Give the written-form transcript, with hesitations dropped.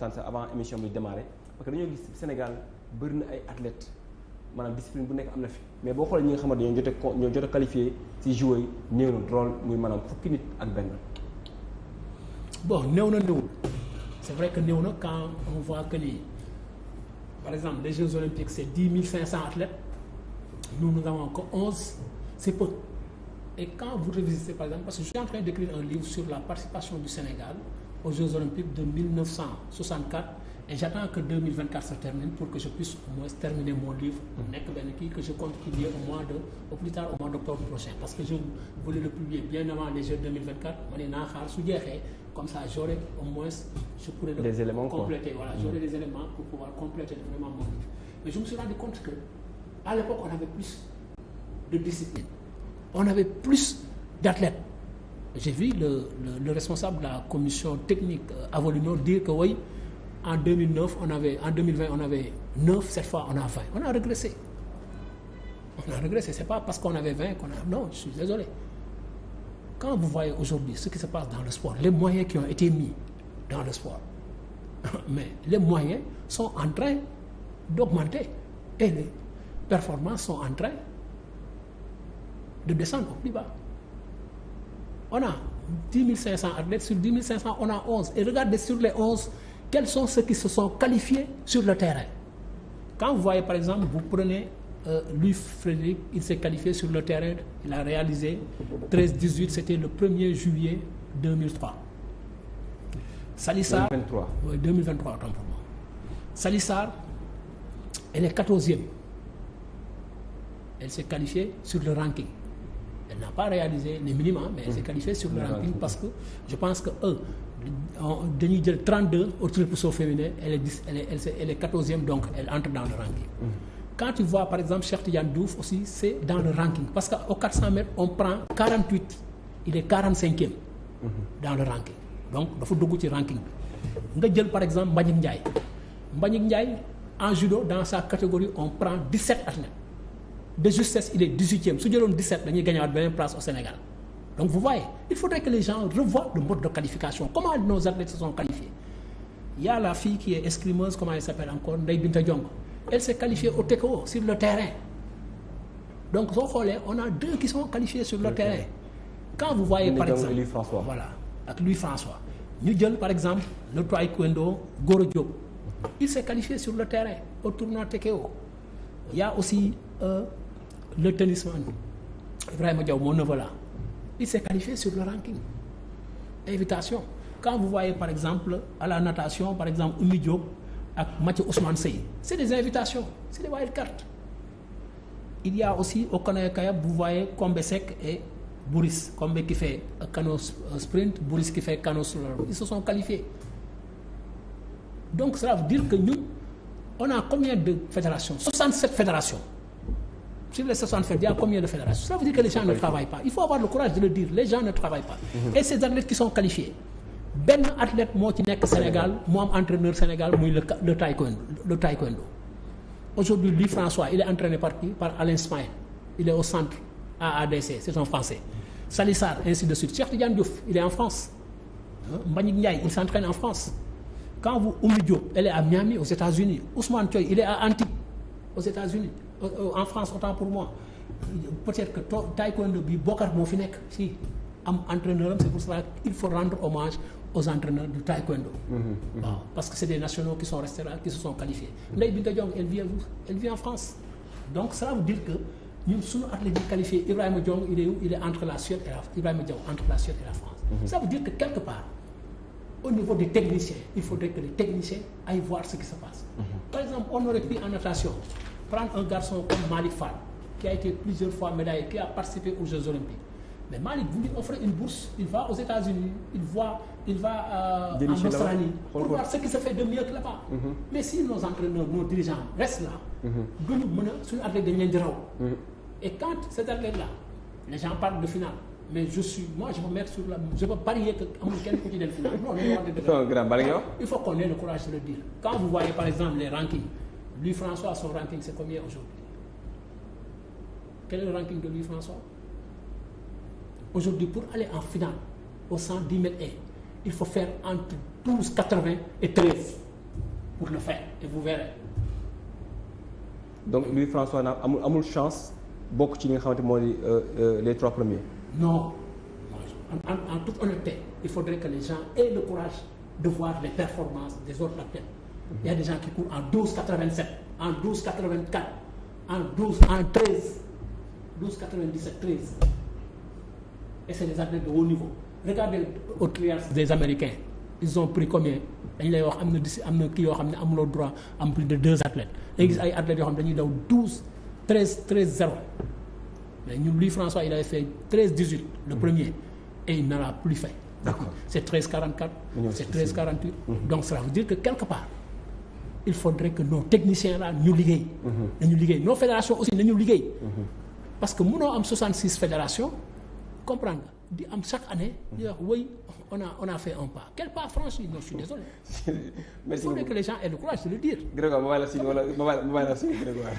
waxtaan sax avant émission bi démarrer parce que dañoo gis Sénégal bëri na ay athlètes maanaam discipline bu nekk am na fi mais boo xoolee ñi nga xamante ñoo jot a qualifié ci joueurs yi néew na drôle muy maanaam fukki nit ak benn. bon néew na néewul c'est vrai que néew na quand on voit que ni par exemple les Jeux olympiques c'est 10 500 athlètes nous n'avons que 11 c'est peu. Et quand vous revisitez par exemple parce que je suis en train d'écrire un livre sur la participation du Sénégal aux Jeux olympiques de 1964 et j'attends que 2024 se termine pour que je puisse au moins terminer mon livre nekk benn kii que je compte publier au plus tard au mois d'octobre prochain parce que je voulais le publier bien avant les Jeux 2024 ma ne naa xaar su jeexee comme ça j'aurai au moins je pourrais des éléments compléter voilà j'aurai des éléments pour pouvoir compléter vraiment mon livre mais je me suis rendu compte que à l'époque on avait plus de discipline on avait plus d'athlètes. J'ai vu le responsable de la commission technique Avolino dire que oui, en 2009 en 2020 on avait 9, cette fois on a 20. On a régressé. C'est pas parce qu'on avait 20 qu'on a... Non, je suis désolé. Quand vous voyez aujourd'hui ce qui se passe dans le sport, les moyens qui ont été mis dans le sport, mais les moyens sont en train d'augmenter et les performances sont en train de descendre au plus bas. On a 10 500 athlètes, sur 10 500 on a 11 et regardez sur les 11 quels sont ceux qui se sont qualifiés sur le terrain. Quand vous voyez par exemple, vous prenez Louis Frédéric, il s'est qualifié sur le terrain, il a réalisé 13-18, c'était le 1er juillet 2003. Salissar 2023. Oui, 2023 autant pour moi. Salissar, elle est 14e. Elle s'est qualifiée sur le ranking. Elle n'a pas réalisé les minima, mais elle s'est qualifiée sur le ranking parce que je pense que dañuy jël 32 au triple saut féminin, elle est 14e, donc elle entre dans le ranking. Quand tu vois par exemple Cheikh Tidiane Diouf aussi, c'est dans le ranking parce qu'au 400 mètres, on prend 48, il est 45e dans le ranking. Donc dafa dugg ci ranking bi. Nga jël par exemple Mbagnick Ndiaye en judo dans sa catégorie, on prend 17 athlètes. De justesse, il est 18e. Si on 17, dañuy gagner une place au Sénégal. Donc vous voyez, il faudrait que les gens revoient le mode de qualification. Comment nos athlètes se sont qualifiés? Il y a la fille qui est escrimeuse, comment elle s'appelle encore, Ndeye Binta Diong. Elle s'est qualifiée au TKO, sur le terrain. Donc on a 2 qui sont qualifiés sur le terrain. Quand vous voyez par exemple, Louis François. Voilà, avec Louis François. Ñu jël par exemple le taekwondo Goro Diop. Il s'est qualifié sur le terrain au tournoi TKO. Il y a aussi le tennisman Ibrahima Diaw, mon neveu là, il s'est qualifié sur le ranking. Invitation. Quand vous voyez par exemple à la natation, par exemple Oumy Diop ak Mathieu Ousmane Seye, c'est des invitations, c'est des wildcards. Il y a aussi au canoë-kayak, vous voyez Kombe Seck et Boris. Kombe qui fait canot sprint, Boris qui fait canot slalom. Ils se sont qualifiés. Donc cela veut dire que nous, on a combien de fédérations? 67 fédérations. Sur les 60 il y a combien de fédérations? Ça veut dire que les gens ne travaillent pas. Il faut avoir le courage de le dire. Les gens ne travaillent pas. Et ces athlètes qui sont qualifiés, benn athlète moo ci nekk Sénégal, moo am entraîneur Sénégal muy le taekwondo. Aujourd'hui, Louis François, il est entraîné par qui? Par Alain Smaïn. Il est au centre AADC, c'est un Français. Salissar, ainsi de suite. Cheikh Tidiane Diouf, il est en France. Mbagnick Ndiaye, il s'entraîne en France. Quand vous, Oumy Diop, elle est à Miami, aux États-Unis. Ousmane Thioye, il est à Antibes, aux États-Unis. En France, autant pour moi. Peut-être que taekwondo bi Bokar moo fi nekk si am entraîneur, c'est pour ça qu'il faut rendre hommage aux entraîneurs du taekwondo. Waaw, parce que c'est des nationaux qui sont restés là, qui se sont qualifiés. Ndeye Binta Diong, elle vit en France. Donc ça veut dire que ñun suñu athlètes yi qualifiés, Ibrahima Diong, il est entre la Suède et Ibrahima Diong entre la Suède et la France. Ça veut dire que quelque part, au niveau des techniciens, il faudrait que les techniciens aillent voir ce qui se passe. Par exemple, on aurait pu en natation prendre un garçon comme Malick Fall, qui a été plusieurs fois médaillé, qui a participé aux Jeux Olympiques. Mais Malick, vous lui offrez une bourse, il va aux États-Unis, il va en Australie, pour voir ce qui se fait de mieux que là-bas. Mais si nos entraîneurs, nos dirigeants restent là, duñu mën a suñu athlète dañ leen di raw. Et quand cet athlète-là, les gens parlent de finale, mais je peux mettre sur je peux parier que amul kenn ku ci dem finale. Non, il faut qu'on ait le courage de le dire. Quand vous voyez par exemple les rankings, Louis François, son ranking, c'est combien aujourd'hui? Quel est le ranking de Louis François? Aujourd'hui, pour aller en finale, au 110 mètres, il faut faire entre 12,80 et 13. pour le faire et vous verrez. donc Louis François na amul chance bokk ci li nga xamante moo di les 3 premiers. Non en toute honnêteté il faudrait que les gens aient le courage de voir les performances des autres athlètes. Il y a des gens qui courent en 12,87 en 12,84 en 12,97 13 et c'est des athlètes de haut niveau. Regardez au triathlon des Américains ils ont pris combien dañu lay wax am na kii yoo xam ne amuloo droit am plus de 2 athlètes. dañuy gis ay athlètes yoo xam ne dañuy daw 13,0 mais ñun Louis François il avait fait 13,18 le premier et il n'en a plus fait. D'accord. C'est 13,44 c'est 13,48 donc cela veut dire que quelque part il faudrait que nos techniciens là ñu liggéey. nañu liggéey nos fédérations aussi nañu liggéey. parce que mënoo am 66 fédérations comprendre nga di am chaque année di wax oui on a fait un pas quel pas franchi non je suis désolé. merci il faudrait que les gens aient le courage de le dire. Grégoire ma bàyyi la si wala ma bàyyi la si Grégoire.